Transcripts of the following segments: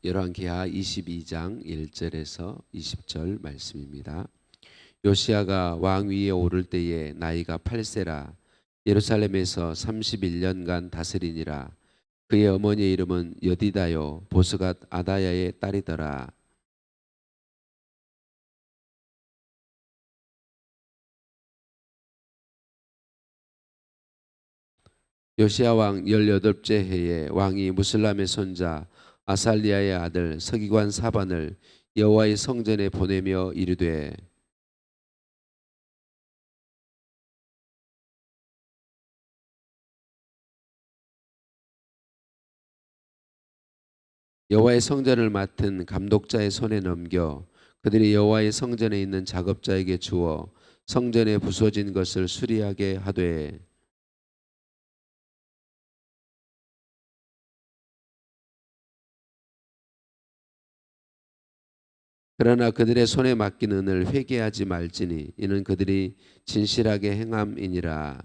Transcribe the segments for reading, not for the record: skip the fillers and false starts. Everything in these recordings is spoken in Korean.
열왕기하 22장 1절에서 20절 말씀입니다. 요시야가 왕위에 오를 때에 나이가 8세라 예루살렘에서 31년간 다스리니라. 그의 어머니의 이름은 여디다요 보스갓 아다야의 딸이더라. 요시야 왕 18째 해에 왕이 무슬람의 손자 아살리아의 아들 서기관 사반을 여호와의 성전에 보내며 이르되, 여호와의 성전을 맡은 감독자의 손에 넘겨 그들이 여호와의 성전에 있는 작업자에게 주어 성전에 부서진 것을 수리하게 하되, 그러나 그들의 손에 맡긴 은을 회개하지 말지니 이는 그들이 진실하게 행함이니라.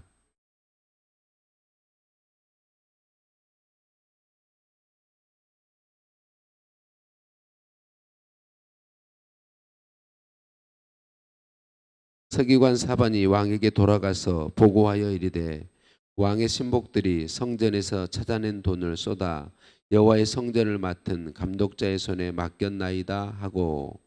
서기관 사반이 왕에게 돌아가서 보고하여 이르되, 왕의 신복들이 성전에서 찾아낸 돈을 쏟아 여호와의 성전을 맡은 감독자의 손에 맡겼나이다 하고,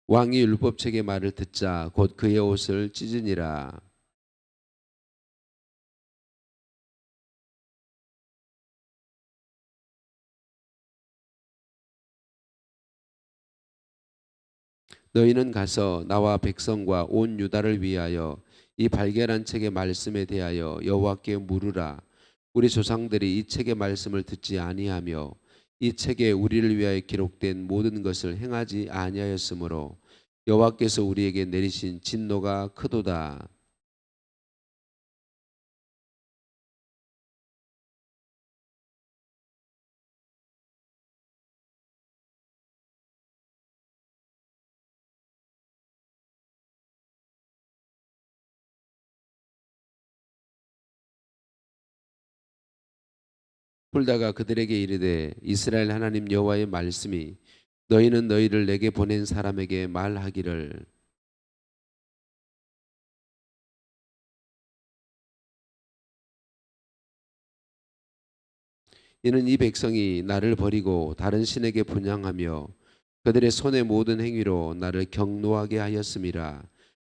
왕이 율법책의 말을 듣자 곧 그의 옷을 찢으니라. 너희는 가서 나와 백성과 온 유다를 위하여 이 발견한 책의 말씀에 대하여 여호와께 물으라. 우리 조상들이 이 책의 말씀을 듣지 아니하며 이 책에 우리를 위하여 기록된 모든 것을 행하지 아니하였으므로 여호와께서 우리에게 내리신 진노가 크도다. 풀다가 그들에게 이르되, 이스라엘 하나님 여호와의 말씀이 너희는 너희를 내게 보낸 사람에게 말하기를, 이는 이 백성이 나를 버리고 다른 신에게 분향하며 그들의 손의 모든 행위로 나를 경노하게 하였음이라.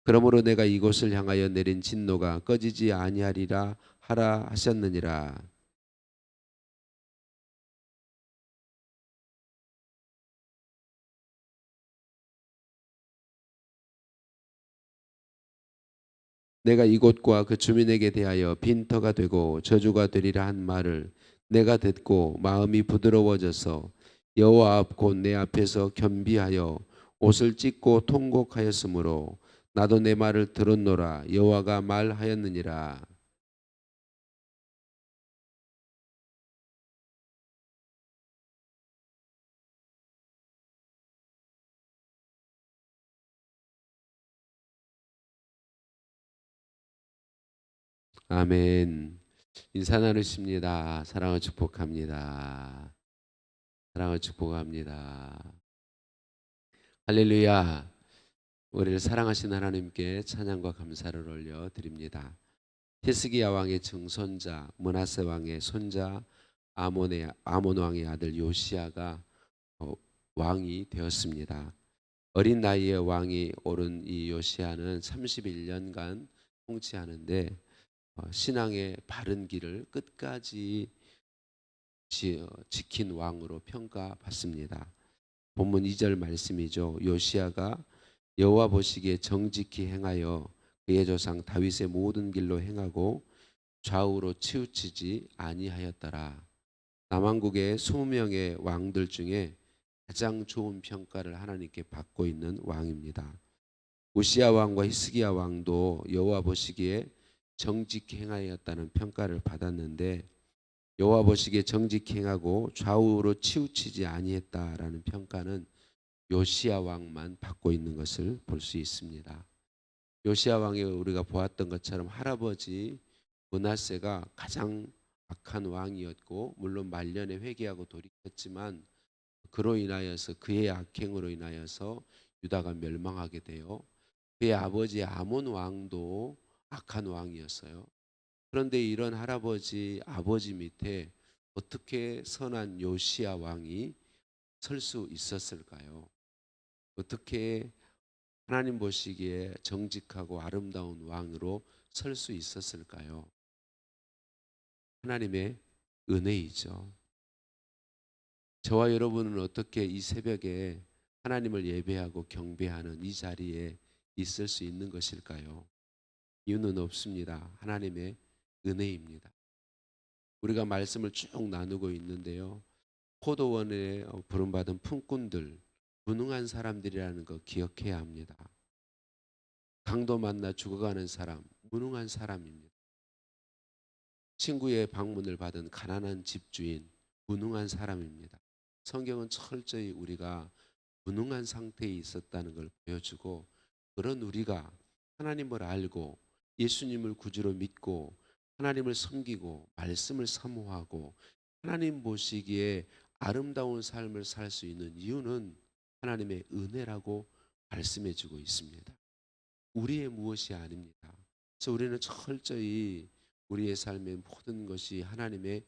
그러므로 내가 이곳을 향하여 내린 진노가 꺼지지 아니하리라 하라 하셨느니라. 내가 이곳과 그 주민에게 대하여 빈터가 되고 저주가 되리라 한 말을 내가 듣고 마음이 부드러워져서 여호와 앞 곧 내 앞에서 겸비하여 옷을 찢고 통곡하였으므로 나도 내 말을 들었노라. 여호와가 말하였느니라. 아멘. 인사 나누십니다. 사랑을 축복합니다. 사랑을 축복합니다. 할렐루야. 우리를 사랑하신 하나님께 찬양과 감사를 올려 드립니다. 히스기야 왕의 증손자 므낫세 왕의 손자 아몬 왕의 아들 요시야가 어, 왕이 되었습니다. 어린 나이에 왕이 오른 이 요시야는 31년간 통치하는데 신앙의 바른 길을 끝까지 지킨 왕으로 평가받습니다. 본문 2절 말씀이죠. 요시야가 여호와 보시기에 정직히 행하여 그의 조상 다윗의 모든 길로 행하고 좌우로 치우치지 아니하였더라. 남왕국의 20명의 왕들 중에 가장 좋은 평가를 하나님께 받고 있는 왕입니다. 우시야 왕과 히스기야 왕도 여호와 보시기에 정직히 행하였다는 평가를 받았는데 여호와 보시기에 정직히 행하고 좌우로 치우치지 아니했다라는 평가는 요시야 왕만 받고 있는 것을 볼 수 있습니다. 요시야 왕이 우리가 보았던 것처럼 할아버지 므낫세가 가장 악한 왕이었고 물론 말년에 회개하고 돌이켰지만 그로 인하여서 그의 악행으로 인하여서 유다가 멸망하게 되어 그의 아버지 아몬 왕도 악한 왕이었어요. 그런데 이런 할아버지 아버지 밑에 어떻게 선한 요시야 왕이 설 수 있었을까요? 어떻게 하나님 보시기에 정직하고 아름다운 왕으로 설 수 있었을까요? 하나님의 은혜이죠. 저와 여러분은 어떻게 이 새벽에 하나님을 예배하고 경배하는 이 자리에 있을 수 있는 것일까요? 이유는 없습니다. 하나님의 은혜입니다. 우리가 말씀을 쭉 나누고 있는데요. 포도원에 부름받은 품꾼들, 무능한 사람들이라는 거 기억해야 합니다. 강도 만나 죽어가는 사람, 무능한 사람입니다. 친구의 방문을 받은 가난한 집주인, 무능한 사람입니다. 성경은 철저히 우리가 무능한 상태에 있었다는 걸 보여주고 그런 우리가 하나님을 알고 예수님을 구주로 믿고 하나님을 섬기고 말씀을 사모하고 하나님 보시기에 아름다운 삶을 살 수 있는 이유는 하나님의 은혜라고 말씀해 주고 있습니다. 우리의 무엇이 아닙니다. 그래서 우리는 철저히 우리의 삶의 모든 것이 하나님의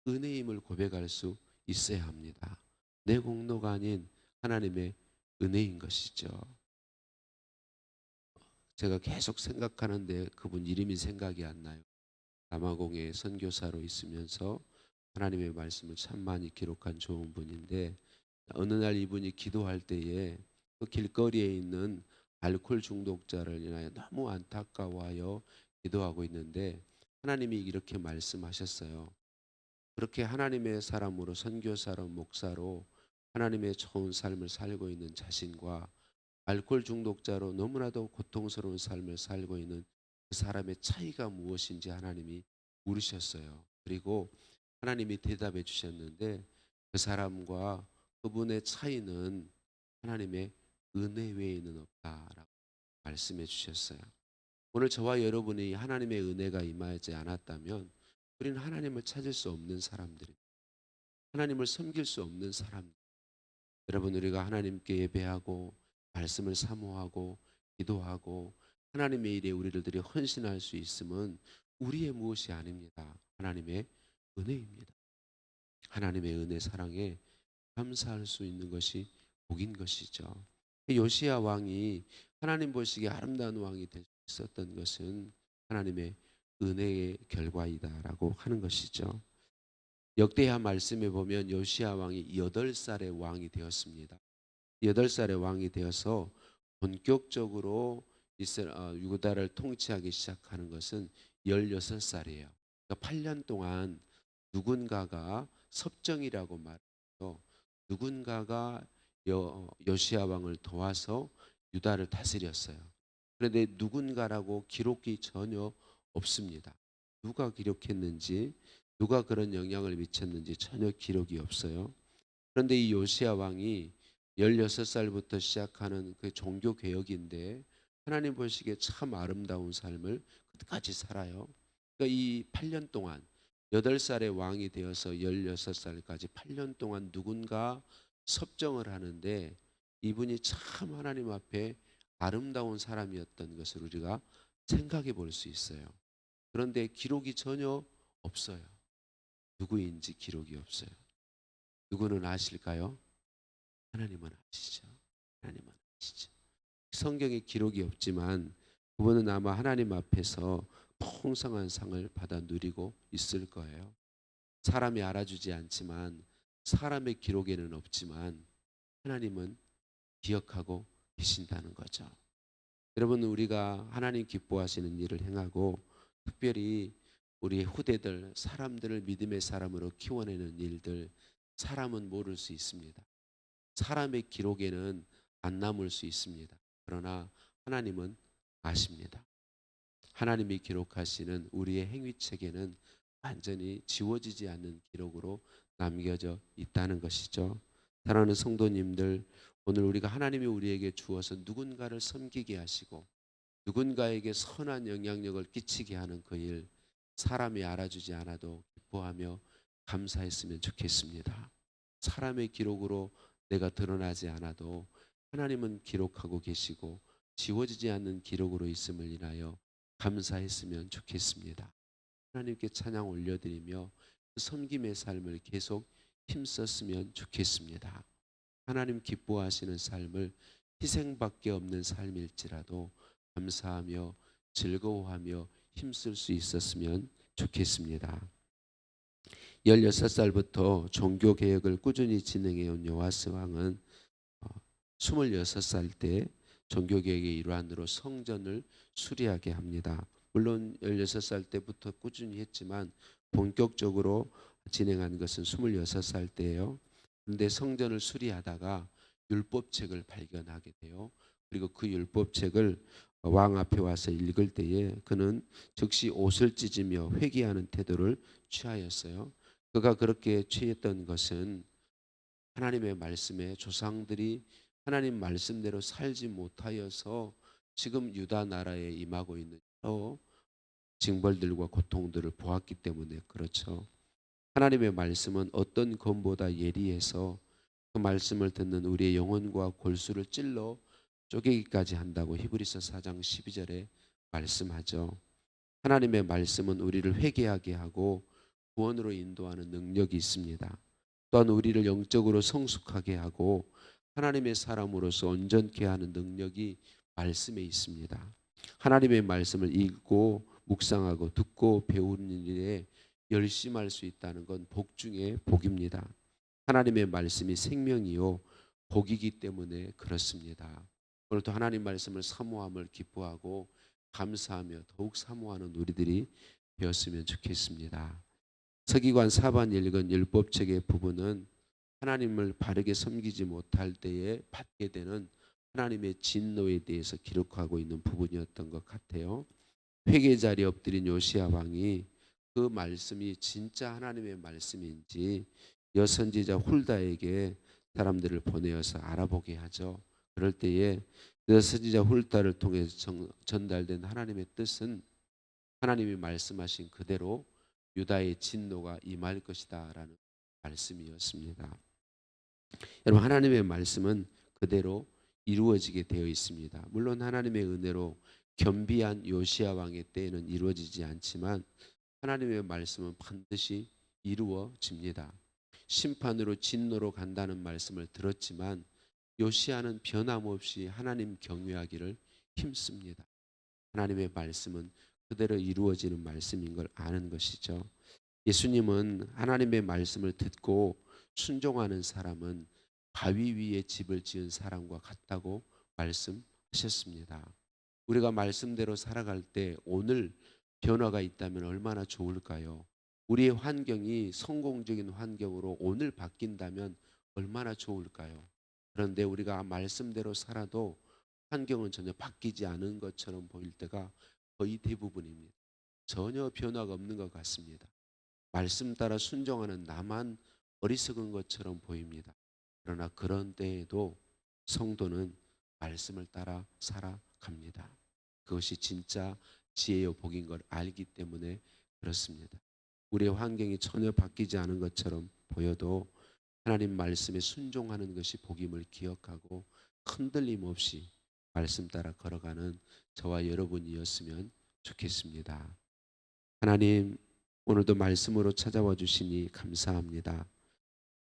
은혜임을 고백할 수 있어야 합니다. 내 공로가 아닌 하나님의 은혜인 것이죠. 제가 계속 생각하는데 그분 이름이 생각이 안 나요. 남아공에 선교사로 있으면서 하나님의 말씀을 참 많이 기록한 좋은 분인데 어느 날 이분이 기도할 때에 그 길거리에 있는 알코올 중독자를 인하여 너무 안타까워하여 기도하고 있는데 하나님이 이렇게 말씀하셨어요. 그렇게 하나님의 사람으로 선교사로 목사로 하나님의 좋은 삶을 살고 있는 자신과 알코올 중독자로 너무나도 고통스러운 삶을 살고 있는 그 사람의 차이가 무엇인지 하나님이 물으셨어요. 그리고 하나님이 대답해 주셨는데 그 사람과 그분의 차이는 하나님의 은혜 외에는 없다라고 말씀해 주셨어요. 오늘 저와 여러분이 하나님의 은혜가 임하지 않았다면 우리는 하나님을 찾을 수 없는 사람들입니다. 하나님을 섬길 수 없는 사람. 여러분 우리가 하나님께 예배하고 말씀을 사모하고 기도하고 하나님의 일에 우리들이 헌신할 수 있음은 우리의 무엇이 아닙니다. 하나님의 은혜입니다. 하나님의 은혜 사랑에 감사할 수 있는 것이 복인 것이죠. 요시야 왕이 하나님 보시기에 아름다운 왕이 될 수 있었던 것은 하나님의 은혜의 결과이다라고 하는 것이죠. 역대하 말씀에 보면 요시야 왕이 8살의 왕이 되었습니다. 8살의 왕이 되어서 본격적으로 유다를 통치하기 시작하는 것은 16살이에요. 그러니까 8년 동안 누군가가 섭정이라고 말해요. 누군가가 요시야 왕을 도와서 유다를 다스렸어요. 그런데 누군가라고 기록이 전혀 없습니다. 누가 기록했는지 누가 그런 영향을 미쳤는지 전혀 기록이 없어요. 그런데 이 요시야 왕이 16살부터 시작하는 그 종교 개혁인데 하나님 보시기에 참 아름다운 삶을 끝까지 살아요. 그러니까 이 8년 동안 8살의 왕이 되어서 16살까지 8년 동안 누군가 섭정을 하는데 이분이 참 하나님 앞에 아름다운 사람이었던 것을 우리가 생각해 볼 수 있어요. 그런데 기록이 전혀 없어요. 누구인지 기록이 없어요. 누구는 아실까요? 하나님은 아시죠. 하나님은 아시죠. 성경에 기록이 없지만 그분은 아마 하나님 앞에서 풍성한 상을 받아 누리고 있을 거예요. 사람이 알아주지 않지만 사람의 기록에는 없지만 하나님은 기억하고 계신다는 거죠. 여러분 우리가 하나님 기뻐하시는 일을 행하고 특별히 우리 후대들 사람들을 믿음의 사람으로 키워내는 일들 사람은 모를 수 있습니다. 사람의 기록에는 안 남을 수 있습니다. 그러나 하나님은 아십니다. 하나님이 기록하시는 우리의 행위책에는 완전히 지워지지 않는 기록으로 남겨져 있다는 것이죠. 사랑하는 성도님들, 오늘 우리가 하나님이 우리에게 주어서 누군가를 섬기게 하시고 누군가에게 선한 영향력을 끼치게 하는 그 일, 사람이 알아주지 않아도 기뻐하며 감사했으면 좋겠습니다. 사람의 기록으로 내가 드러나지 않아도 하나님은 기록하고 계시고 지워지지 않는 기록으로 있음을 인하여 감사했으면 좋겠습니다. 하나님께 찬양 올려드리며 그 섬김의 삶을 계속 힘썼으면 좋겠습니다. 하나님 기뻐하시는 삶을 희생밖에 없는 삶일지라도 감사하며 즐거워하며 힘쓸 수 있었으면 좋겠습니다. 16살부터 종교개혁을 꾸준히 진행해온 요아스 왕은 26살 때 종교개혁의 일환으로 성전을 수리하게 합니다. 물론 16살 때부터 꾸준히 했지만 본격적으로 진행한 것은 26살 때예요. 그런데 성전을 수리하다가 율법책을 발견하게 돼요. 그리고 그 율법책을 왕 앞에 와서 읽을 때에 그는 즉시 옷을 찢으며 회개하는 태도를 취하였어요. 그가 그렇게 취했던 것은 하나님의 말씀에 조상들이 하나님 말씀대로 살지 못하여서 지금 유다 나라에 임하고 있는 여러 징벌들과 고통들을 보았기 때문에 그렇죠. 하나님의 말씀은 어떤 검보다 예리해서 그 말씀을 듣는 우리의 영혼과 골수를 찔러 쪼개기까지 한다고 히브리서 4장 12절에 말씀하죠. 하나님의 말씀은 우리를 회개하게 하고 구원으로 인도하는 능력이 있습니다. 또한 우리를 영적으로 성숙하게 하고 하나님의 사람으로서 온전케 하는 능력이 말씀에 있습니다. 하나님의 말씀을 읽고 묵상하고 듣고 배우는 일에 열심할 수 있다는 건 복 중에 복입니다. 하나님의 말씀이 생명이요 복이기 때문에 그렇습니다. 오늘도 하나님 말씀을 사모함을 기뻐하고 감사하며 더욱 사모하는 우리들이 되었으면 좋겠습니다. 서기관 사반 읽은 율법책의 부분은 하나님을 바르게 섬기지 못할 때에 받게 되는 하나님의 진노에 대해서 기록하고 있는 부분이었던 것 같아요. 회개 자리에 엎드린 요시야 왕이 그 말씀이 진짜 하나님의 말씀인지 여선지자 훌다에게 사람들을 보내어서 알아보게 하죠. 그럴 때에 여선지자 훌다를 통해서 전달된 하나님의 뜻은 하나님이 말씀하신 그대로 유다의 진노가 임할 것이다라는 말씀이었습니다. 여러분 하나님의 말씀은 그대로 이루어지게 되어 있습니다. 물론 하나님의 은혜로 겸비한 요시야 왕의 때에는 이루어지지 않지만 하나님의 말씀은 반드시 이루어집니다. 심판으로 진노로 간다는 말씀을 들었지만 요시야는 변함없이 하나님 경외하기를 힘씁니다. 하나님의 말씀은 그대로 이루어지는 말씀인 걸 아는 것이죠. 예수님은 하나님의 말씀을 듣고 순종하는 사람은 바위 위에 집을 지은 사람과 같다고 말씀하셨습니다. 우리가 말씀대로 살아갈 때 오늘 변화가 있다면 얼마나 좋을까요? 우리의 환경이 성공적인 환경으로 오늘 바뀐다면 얼마나 좋을까요? 그런데 우리가 말씀대로 살아도 환경은 전혀 바뀌지 않은 것처럼 보일 때가 거의 대부분입니다. 전혀 변화가 없는 것 같습니다. 말씀 따라 순종하는 나만 어리석은 것처럼 보입니다. 그러나 그런 때에도 성도는 말씀을 따라 살아갑니다. 그것이 진짜 지혜요 복인 걸 알기 때문에 그렇습니다. 우리의 환경이 전혀 바뀌지 않은 것처럼 보여도 하나님 말씀에 순종하는 것이 복임을 기억하고 흔들림 없이 말씀 따라 걸어가는 저와 여러분이었으면 좋겠습니다. 하나님 오늘도 말씀으로 찾아와 주시니 감사합니다.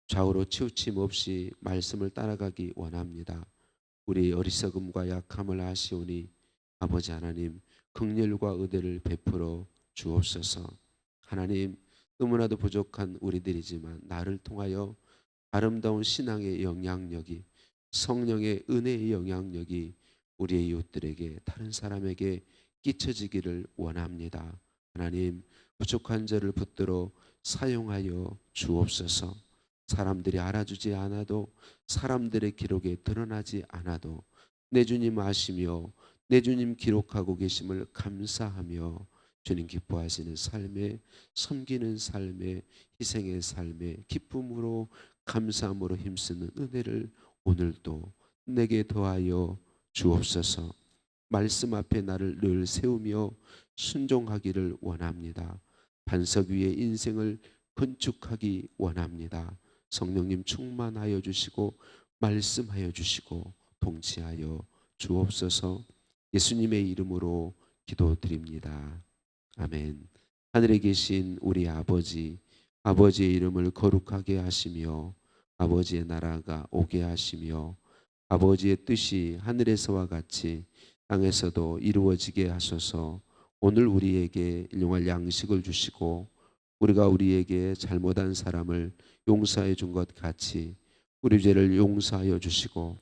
좌우로 치우침 없이 말씀을 따라가기 원합니다. 우리 어리석음과 약함을 아시오니 아버지 하나님 긍휼과 의대를 베풀어 주옵소서. 하나님 너무나도 부족한 우리들이지만 나를 통하여 아름다운 신앙의 영향력이 성령의 은혜의 영향력이 우리의 이웃들에게 다른 사람에게 끼쳐지기를 원합니다. 하나님 부족한 저를 붙들어 사용하여 주옵소서. 사람들이 알아주지 않아도 사람들의 기록에 드러나지 않아도 내 주님 아시며 내 주님 기록하고 계심을 감사하며 주님 기뻐하시는 삶에 섬기는 삶에 희생의 삶에 기쁨으로 감사함으로 힘쓰는 은혜를 오늘도 내게 더하여 주옵소서. 말씀 앞에 나를 늘 세우며 순종하기를 원합니다. 반석 위에 인생을 건축하기 원합니다. 성령님 충만하여 주시고 말씀하여 주시고 통치하여 주옵소서. 예수님의 이름으로 기도드립니다. 아멘. 하늘에 계신 우리 아버지, 아버지의 이름을 거룩하게 하시며 아버지의 나라가 오게 하시며 아버지의 뜻이 하늘에서와 같이 땅에서도 이루어지게 하소서. 오늘 우리에게 일용할 양식을 주시고 우리가 우리에게 잘못한 사람을 용서해 준 것 같이 우리 죄를 용서하여 주시고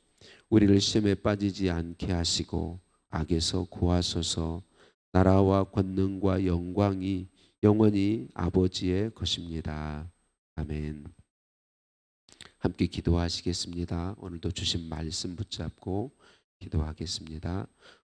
우리를 시험에 빠지지 않게 하시고 악에서 구하소서. 나라와 권능과 영광이 영원히 아버지의 것입니다. 아멘. 함께 기도하시겠습니다. 오늘도 주신 말씀 붙잡고 기도하겠습니다.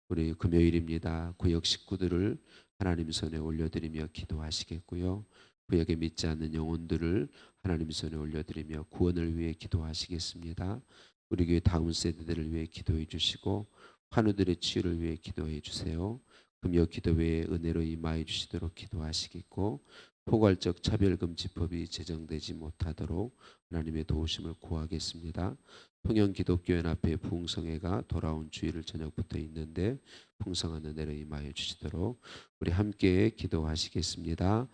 우리 금요일입니다. 구역 식구들을 하나님 손에 올려드리며 기도하시겠고요. 구역에 믿지 않는 영혼들을 하나님 손에 올려드리며 구원을 위해 기도하시겠습니다. 우리 교회 다음 세대들을 위해 기도해 주시고 환우들의 치유를 위해 기도해 주세요. 금요 기도회에 은혜로 임하여 주시도록 기도하시겠고 포괄적 차별금지법이 제정되지 못하도록 하나님의 도우심을 구하겠습니다. 통영 기독교연합회 부흥성회가 돌아온 주일을 저녁부터 있는데 풍성한 은혜로 임하여 주시도록 우리 함께 기도하시겠습니다.